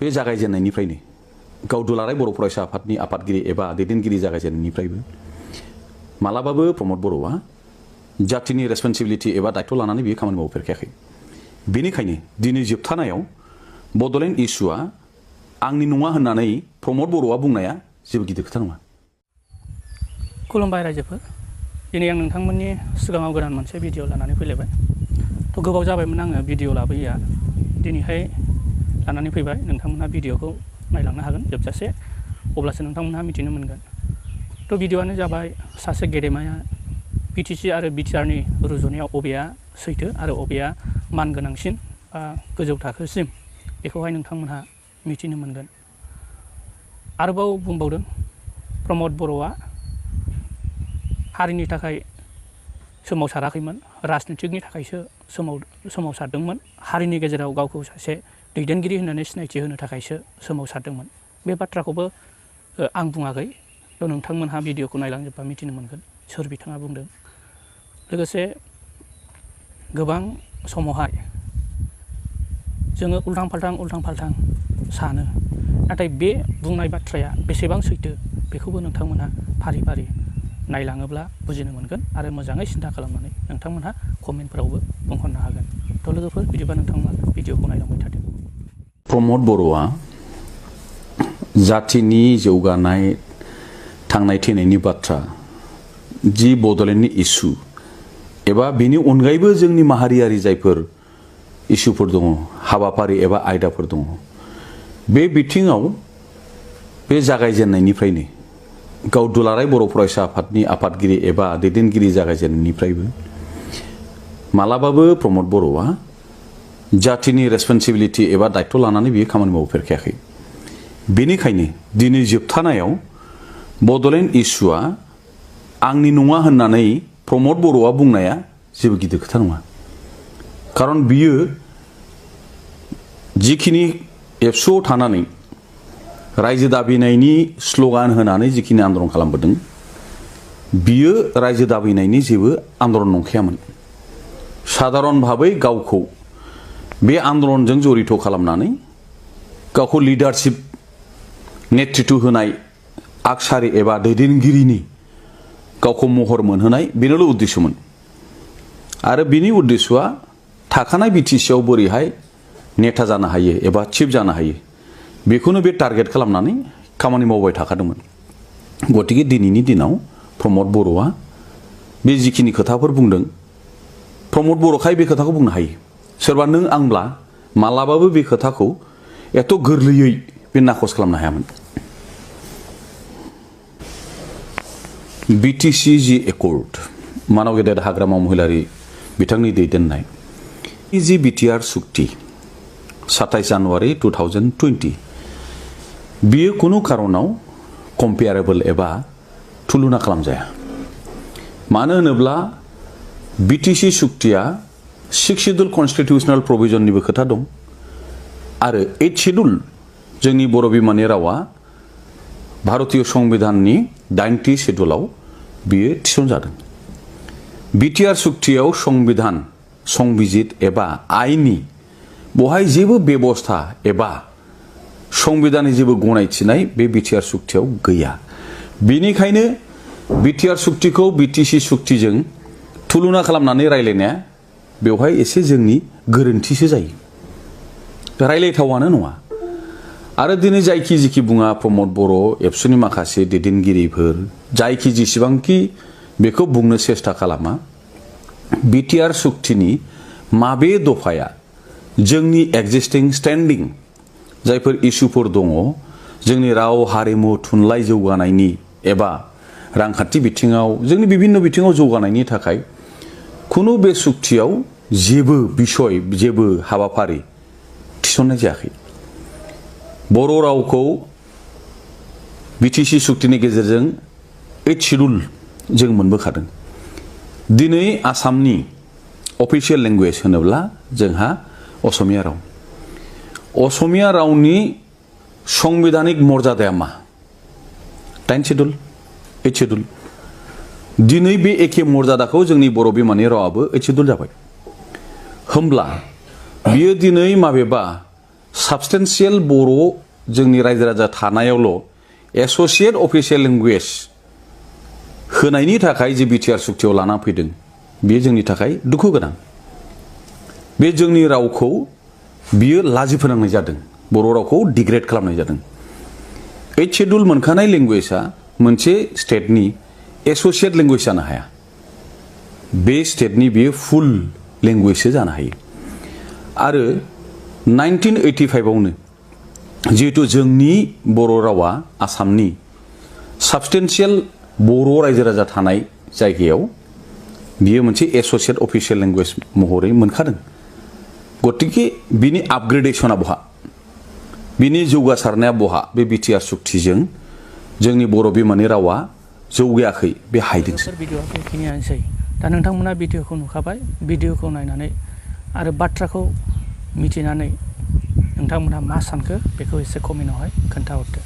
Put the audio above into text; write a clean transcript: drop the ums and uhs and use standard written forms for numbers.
बे जागायजेननायनिफ्रायनो गाव दुलाराय बर' फरायसा आफादनि आफादगिरि एबा दैदेनगिरि जागायजेननायनिफ्रायबो मालाबाबो प्रमद बर'आ जातिनि रेसपन्सिबिलिटि एबा दायथ' लानानै बियो खामानि मावफेरखायाखै। बेनिखायनो दिनै जोबथानायाव बड'लेण्ड इस्युआ आंनि नङा होननानै प्रमद बर'आ बुंनाया जेबो गिदिर खोथा नङा। खुलुमबाय रायजोफोर, दिनै आं नोंथांमोननि सिगाङाव गोदान मोनसे भिडिअ लानानै फैलायबाय। थ' गोबाव जाबायमोन आङो भिडिअ लाबोयैया, दिनैहाय लानानै फैबाय। नोंथांमोनहा भिडिअखौ नायलांनो हागोन जोबजासे, अब्लासो नोंथांमोनहा मिथिनो मोनगोन। थ' भिडिअआनो जाबाय सासे गेदेमाया BTC आरो BTRनि रुजुनायाव बबेया सैथो आरो बबेया मानगोनांसिन बा गोजौ थाखोसिम, बेखौहाय नोंथांमोनहा मिथिनो मोनगोन। आरोबाव बुंबावदों प्रमद बर'आ हारिनि थाखाय सोमावसाराखैमोन, राजनितिकनि थाखायसो सोमावसारदोंमोन, हारिनि गेजेराव गावखौ सासे दैदेनगिरि होननानै सिनायथि होनो थाखायसो सोमावसारदोंमोन। बे बाथ्राखौबो आं बुङाखै। थ' नोंथांमोनहा भिडिअखौ नायलांजोबबा मिथिनो मोनगोन सोर बिथाङा बुंदों। लोगोसे गोबां समावहाय जोङो उल्थां फाल्थां सानो, नाथाय बे बुंनाय बाथ्राया बेसेबां सैथो बेखौबो नोंथांमोनहा फारि फारि नायलाङोब्ला बुजिनो मोनगोन आरो मोजाङै सिन्था खालामनानै नोंथांमोनहा कमेन्टफोरावबो बुंहरनो हागोन। थ' लोगोफोर, बिदिबा नोंथांमोना भिडिअखौ नायलांबाय थादों। प्रमद बर'आ जातिनि जौगानाय थांनाय थैनायनि बाथ्रा, जि बड'लेण्डनि इस्यु एबा बेनि अनगायैबो जोंनि माहारियारि जायफोर इस्युफोर दङ, हाबाफारि एबा आयदाफोर दङ, बे बिथिङाव बे जागायजेननायनिफ्रायनो गाव दुलाराय बर' फरायसा आफादनि आफादगिरि एबा दैदेनगिरि जागायजेननायनिफ्रायबो मालाबाबो प्रमद बर'आ जातिनि रेसपन्सिबिलिटि एबा दायथ' लानानै बियो खामानि मावफेरखायाखै। बेनिखायनो दिनै जोबथानायाव बड'लेण्ड इस्युआ आंनि नङा होननानै प्रमद बर'आ बुंनाया जेबो गिदिर खोथा नङा। खारन बियो जिखिनि एबसुआव थानानै रायजो दाबिनायनि स्ल'गान होनानै जिखिनि आन्दलन खालामबोदों, बियो रायजो दाबिनायनि जेबो आन्दलन नंखायामोन। साधारन भाबै गावखौ बे आन्दलनजों जड़ित खालामनानै गावखौ लिडारशिप नेतृत्व होनाय आगसारि एबा दैदेनगिरिनि गावखौ महर मोनहोनाय, बेनोल' उद्देश्यमोन। आरो बिनि उद्देश्यआ थाखानाय BTC आव बोरैहाय नेता जानो हायो एबा चिफ जानो हायो, बेखौनो बे टारगेट खालामनानै खामानि मावबाय थाखादोंमोन। गतिके दिनैनि दिनाव प्रमद बर'आ बे जिखिनि खोथाफोर बुंदों, प्रमद बर'खाय बे खोथाखौ बुंनो हायो। सोरबा नों आंब्ला मालाबाबो बे खोथाखौ एथ' गोरलैयै बे नाखस खालामनो हायामोन। BTC जि एकर्ड, मानाव गेदेर हाग्रामा महिलारि बिथांनि दैदेननाय जि BTR सुक्ति 27 जानुवारि 2020, बियो कुनु कारनाव कम्पेयारेबल एबा तुलना खालामजाया। मानो होनोब्ला BTC सुक्तिया 6 शेड्युल कन्स्टिटिउशनेल प्रभिजननिबो खोथा दं आरो 8 शेड्युल जोंनि बर' बिमानि रावा भारतीय संविधाननि 9थि शेड्युलाव बियो थिसनजादों। BTR सुक्तियाव संविधान, संबिजित एबा आइननि बहाय जेबो बेबस्था एबा संविधाननि जेबो गनायथिनाय बे BTR सुक्तियाव गैया। बेनिखायनो BTR सुक्तिखौ BTC सुक्तिजों तुलना खालामनानै रायलायनाया बेवहाय एसे जोंनि गोरोन्थिसो जायो, रायलायथावानो नङा। आरो दिनै जायखि जिखि बुङा प्रमद बर' एबसुनि माखासे दैदेनगिरिफोर जायखि जेसेबांखि बेखौ बुंनो सेस्था खालामा, BTR सुक्तिनि माबे दफाया जोंनि एक्जिस्टिं स्टेन्डिं जायफोर इस्युफोर दङ, जोंनि राव हारिमु थुनलाइ जौगानायनि एबा रांखान्थि बिथिङाव जोंनि बिभिन्न बिथिङाव जौगानायनि थाखाय खुनु बे सुक्तियाव जेबो बिसय, जेबो हाबाफारि थिसननाय जायाखै। बर' रावखौ BTC सुक्तिनि गेजेरजों 8 शेड्युल जों मोनबोखादों। दिनै आसामनि अफिसियेल लेंगुवेज होनोब्ला जोंहा असमिया राव। असमिया रावनि संविधानिक मर्यादाया मा? 9 शेड्युल, 8 शेड्युल। दिनै बे एखे मर्यादाखौ जोंनि बर' बिमानि रावाबो 8 शेड्युल जाबाय। होमब्ला बियो दिनै माबेबा साबस्टेन्सियेल बर' जोंनि रायजो राजा थानायावल' एस'सियेट अफिसियेल लेंगुवेज होनायनि थाखाय जे BTR सुक्तियाव लाना फैदों बेयो जोंनि थाखाय दुखु गोनां। बे जोंनि रावखौ बियो लाजि फोनांनाय जादों, बर' रावखौ डिग्रेड खालामनाय जादों। 8 शेड्युल मोनखानाय लेंगुवेजआ मोनसे स्टेटनि एस'सियेट लेंगुवेज जानो हाया। बे स्टेटनि बेयो फुल लेंगुवेजसो जानो हायो। आरो 1985 आवनो जिहेतु जोंनि बर' रावा आसामनि साबस्टेन्सियेल बर' रायजो राजा थानाय जायगायाव बियो मोनसे एस'सियेट अफिसियेल लेंगुवेज महरै मोनखादों। गतिके बिनि आपग्रेडेशना बहा, बिनि जौगासारनाया बहा? बे BTR सुक्तिजों जोंनि बर' बिमानि रावा जौगायाखै, बे हायदोंसो। भिडिअ'आ बेखिनियानोसै। दा नोंथांमोना भिडिअ'खौ नुखाबाय, भिडिअ'खौ नायनानै आरो बाथ्राखौ मिथिनानै नोंथांमोना मा सानखो बेखौ एसे कमेन्टआवहाय खोन्थाहरदो।